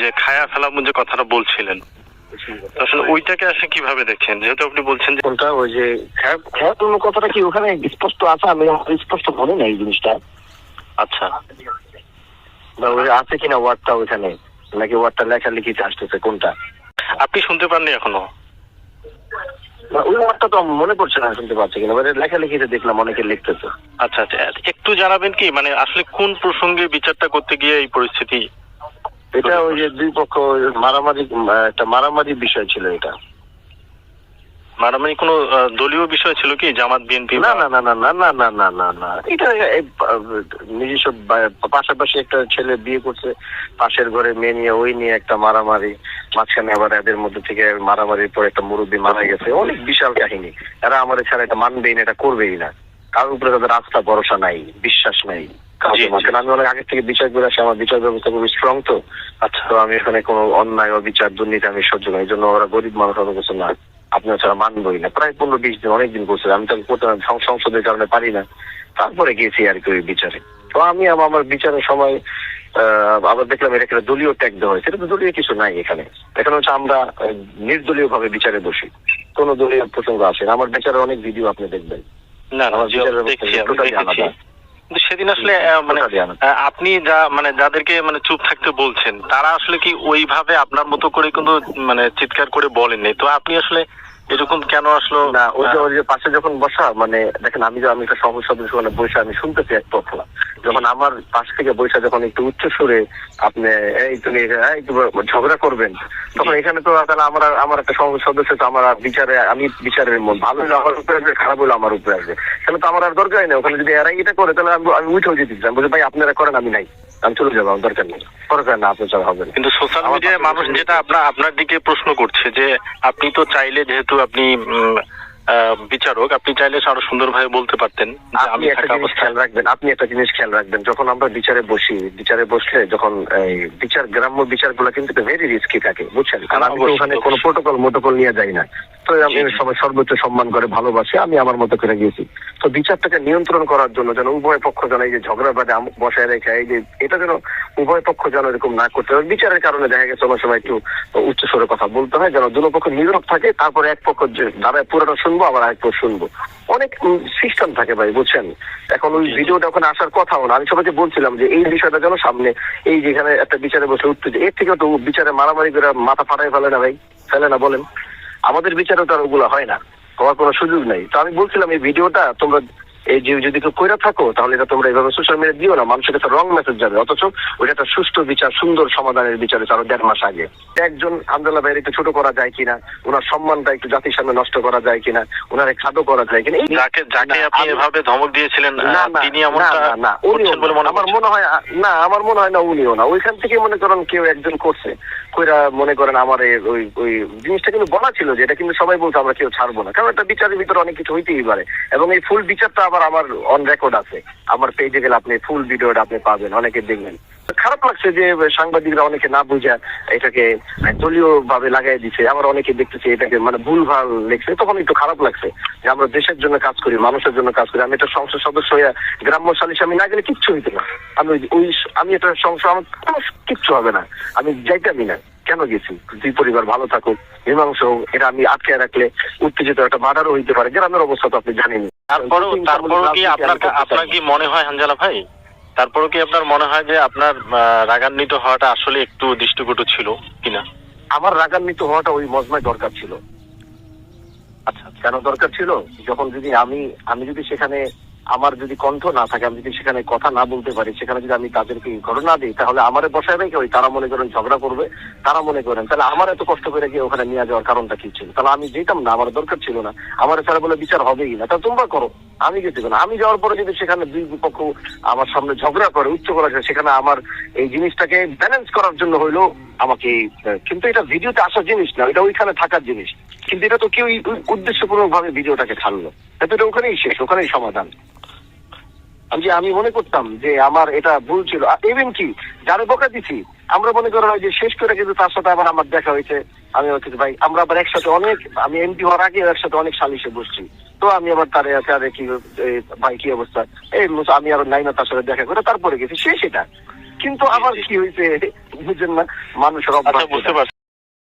যে খায়া ফেলাম যে কথাটা বলছিলেন, আসলে ওইটাকে আসলে কিভাবে দেখছেন? যেহেতু আপনি বলছেন যে কোনটা ওই যে খেয়াল কথাটা কি ওখানে স্পষ্ট আছে? আমি স্পষ্ট মনে নাই জিনিসটা। আচ্ছা, বা ওই আছে কিনা ওয়ার্ডটা ওইখানে, নাকি ওয়ার্ডটা লেখালেখিতে আসতেছে কোনটা? আপনি শুনতে পাননি এখনো? ওই ওয়ার্ডটা তো মনে পড়ছে না, শুনতে পাচ্ছি কিনা, লেখালেখিতে দেখলাম অনেকে লিখতেছে। আচ্ছা আচ্ছা, একটু জানাবেন কি মানে আসলে কোন প্রসঙ্গে বিচারটা করতে গিয়ে এই পরিস্থিতি? এটা ওই যে দুই পক্ষ মারামারি, একটা মারামারি বিষয় ছিল এটা। মারামারি কোনো দলীয় বিষয় ছিল কি? জামাত বিএনপি? না না না না না না না না না না, এটা নিজস্ব পাশাপাশি একটা ছেলে বিয়ে করছে, পাশের ঘরে মেয়ে নিয়ে, ওই নিয়ে একটা মারামারি, মাঝখানে আবার এদের মধ্যে থেকে মারামারির পর একটা মুরব্বী মারা গেছে। অনেক বিশাল কাহিনী। এরা আমাদের ছাড়া এটা মানবেই না, এটা করবেই না। কারোর উপরে তাদের আস্থা ভরসা নাই, বিশ্বাস নাই। আমি অনেক আগে থেকে বিচার করে আসি, আমার বিচার ব্যবস্থা খুবই স্ট্রং। তো আচ্ছা, তো আমি এখানে কোনো অন্যায় অবিচার দুর্নীতি আমি সহ্য করি। এই জন্য ওরা গরিব মানুষ অনেক কিছু না, আপনার ছাড়া মানবই না। প্রায় 15-20 দিন, অনেকদিন করছে। আমি তো করতে সংসদের কারণে পারি না, তারপরে গিয়েছি আর কি ওই বিচারে। তো আমি আমার বিচারের সময় আবার দেখলাম এটা একটা দলীয় ট্যাগ দেওয়া হয়েছে। এটা তো দলীয় কিছু নাই এখানে। এখানে হচ্ছে আমরা নির্দলীয় ভাবে বিচারে বসি, কোন দলীয় প্রসঙ্গ আসে না। আমার বিচারের অনেক ভিডিও আপনি দেখবেন। না আমার বিচারের সেদিন আসলে মানে আপনি যা মানে যাদেরকে মানে চুপ থাকতে বলছেন তারা আসলে কি ওইভাবে আপনার মতো করে কিন্তু মানে চিৎকার করে বলেননি, তো আপনি আসলে এরকম কেন আসলো? না, ওই যে পাশে যখন বসা, মানে দেখেন আমি একটা সংসদ সদস্য বসে আমি শুনতেছি এক পক্ষ, যখন আমার পাশ থেকে বসে যখন একটু উচ্চ সুরে আপনি এই তুমি ঝগড়া করবেন, তখন এখানে তো তাহলে আমার একটা সংসদ সদস্য, তো আমার বিচারে, আমি বিচারের মন ভালো হলে আমার উপরে আসবে, খারাপ হলে আমার উপরে আসবে, তাহলে তো আমার আর দরকারই নেই। ওখানে যদি এরাই এটা করে তাহলে আমি উঠেও যেতে চাই, বলছি ভাই আপনারা করেন, আমি নাই, আমি চলে যাবো, আমার দরকার নেই, দরকার না আপনার ছাড়া হবে। কিন্তু সোশ্যাল মিডিয়ায় মানুষ যেটা আপনার দিকে প্রশ্ন করছে যে আপনি তো চাইলে, যেহেতু আপনি বিচারক, আপনি চাইলে আরো সুন্দরভাবে বলতে পারতেন। আপনি একটা জিনিস খেয়াল রাখবেন, যখন আমরা বিচারে বসি, বিচারে বসলে যখন গ্রাম্য বিচার গুলা কিন্তু ভেরি রিস্কি থাকে, বুঝছেন? কারণ আমি ওখানে কোনো প্রোটোকল নিয়ে যাই না। তো আমি সবাই সর্বোচ্চ সম্মান করে ভালোবাসি, আমি আমার মতো করে গেছি। তো বিচারটাকে নিয়ন্ত্রণ করার জন্য যেন উভয় পক্ষ যেন এই যে ঝগড়া বাদে বসায় রেখে, এই যে এটা যেন উভয় পক্ষ যেন এরকম না করতে হবে। বিচারের কারণে দেখা গেছে অনেক সময় একটু উচ্চ স্বরে কথা বলতে হয়, যেন দুটো পক্ষ নীরব থাকে, তারপরে এক পক্ষ দাঁড়ায় পুরোটা শুনবো, আবার আরেক পক্ষ শুনবো। অনেক সিস্টেম থাকে ভাই, বুঝছেন? এখন ওই ভিডিওটা ওখানে আসার কথাও না। আমি সবাইকে বলছিলাম যে এই বিষয়টা যেন সামনে, এই যেখানে একটা বিচারে বসে উঠতে, এর থেকে তো বিচারে মারামারি করে মাথা ফাটাই ফেলে না ভাই, ফেলে না বলেন? আমাদের বিচারে তো আর ওগুলো হয় না, হওয়ার কোনো সুযোগ নেই। তো আমি বলছিলাম এই ভিডিওটা তোমরা এই যে যদি কেউ কইরা থাকো, তাহলে এটা তোমরা এইভাবে সোশ্যাল মিডিয়া দিও না, মানুষের কাছে রং মেসেজ যাবে। অথচ ওইটা একটা সুষ্ঠু বিচার, সুন্দর সমাধানের বিচার আরো 1.5 মাস আগে। একজন আন্দোলন ভাইয়ের একটু ছোট করা যায় কিনা, ওনার সম্মানটা একটু জাতির সামনে নষ্ট করা যায় কিনা, ওনার খাদো করা যায় কিনা, যাকে আপনি এভাবে ধমক দিয়েছিলেন তিনি আমার মনে হয় না, আমার মনে হয় না উনিও না। ওইখান থেকে মনে করেন কেউ একজন করছে, কইরা মনে করেন আমার ওই জিনিসটা কিন্তু বলা ছিল যে এটা কিন্তু সবাই বলতো আমরা কেউ ছাড়বো না, কারণ একটা বিচারের ভিতরে অনেক কিছু হইতেই পারে। এবং এই ফুল বিচারটা আবার আমার অন রেকর্ড আছে, আমার পেজে গেলে আপনি ফুল ভিডিওটা আপনি পাবেন, অনেকে দেখবেন। খারাপ লাগছে যে সাংবাদিকরা অনেকে না বুঝা এটাকে দলীয় ভাবে লাগাই দিচ্ছে, আবার অনেকে দেখতেছে এটাকে মানে ভুলভাল লিখছে, তখন একটু খারাপ লাগছে যে আমরা দেশের জন্য কাজ করি, মানুষের জন্য কাজ করি। আমি একটা সংসদ সদস্য হয়ে গ্রাম্য সালিশে আমি না গেলে কিচ্ছু হইতো না, আমি একটা সংসদ, আমার কিচ্ছু হবে না, আমি যাইতামই না। কেন গেছি? দুই পরিবার ভালো থাকুক, মীমাংস হোক, এটা আমি আটকে রাখলে উত্তেজিত একটা বাধারও হইতে পারে। গ্রামের অবস্থা তো আপনি জানেন। তারপরও কি আপনার কি মনে হয় হানজালা ভাই, তারপরও কি আপনার মনে হয় যে আপনার রাগান্বিত হওয়াটা আসলে একটু দৃষ্টিকটু ছিল কিনা? আমার রাগান্বিত হওয়াটা ওই মজমায় দরকার ছিল। আচ্ছা, কেন দরকার ছিল? যখন যদি আমি যদি সেখানে আমার যদি কণ্ঠ না থাকে, আমি যদি সেখানে কথা না বলতে পারি, সেখানে যদি আমি তাদেরকে ঘটনা দিই, তাহলে আমারে বসায় রেখে ওই তারা মনে করেন ঝগড়া করবে, তারা মনে করেন তাহলে আমার এত কষ্ট করে গিয়ে ওখানে নিয়ে যাওয়ার কারণটা কি ছিল? তাহলে আমি যেতাম না, আমার দরকার ছিল না। আমার ছাড়া বলে বিচার হবেই না, তাহলে তোমরা করো, আমি গেছি না। আমি যাওয়ার পরে যদি সেখানে দুই পক্ষ আমার সামনে ঝগড়া করে, উচ্চ করা যায়, সেখানে আমার এই জিনিসটাকে ব্যালেন্স করার জন্য হইলো আমাকে, কিন্তু এটা ভিডিওতে আসার জিনিস না, এটা ওইখানে থাকার জিনিস। কিন্তু এটা তো কেউ উদ্দেশ্যপূর্বক ভাবে ভিডিওটাকে ছাড়লো, এটা ওখানেই শেষ, ওখানেই সমাধান। আমি মনে করতাম যে আমার এটা ভুল ছিল। ইভেন কি যারা বকা দিছি, আমরা মনে করা হয় যে শেষ করে, কিন্তু তার সাথে আবার আমার দেখা হয়েছে। আমি হচ্ছে ভাই আমরা আবার একসাথে আমি এমপি হওয়ার আগে একসাথে অনেক সালিশে বসছি। তো আমি আবার তারে কি ভাই কি অবস্থা, আমি আরো নাই না তার সাথে দেখা করে তারপরে গেছি, শেষ এটা। কিন্তু আবার কি হয়েছে বুঝেন না, মানুষের আচ্ছা, বুঝতে পারছি।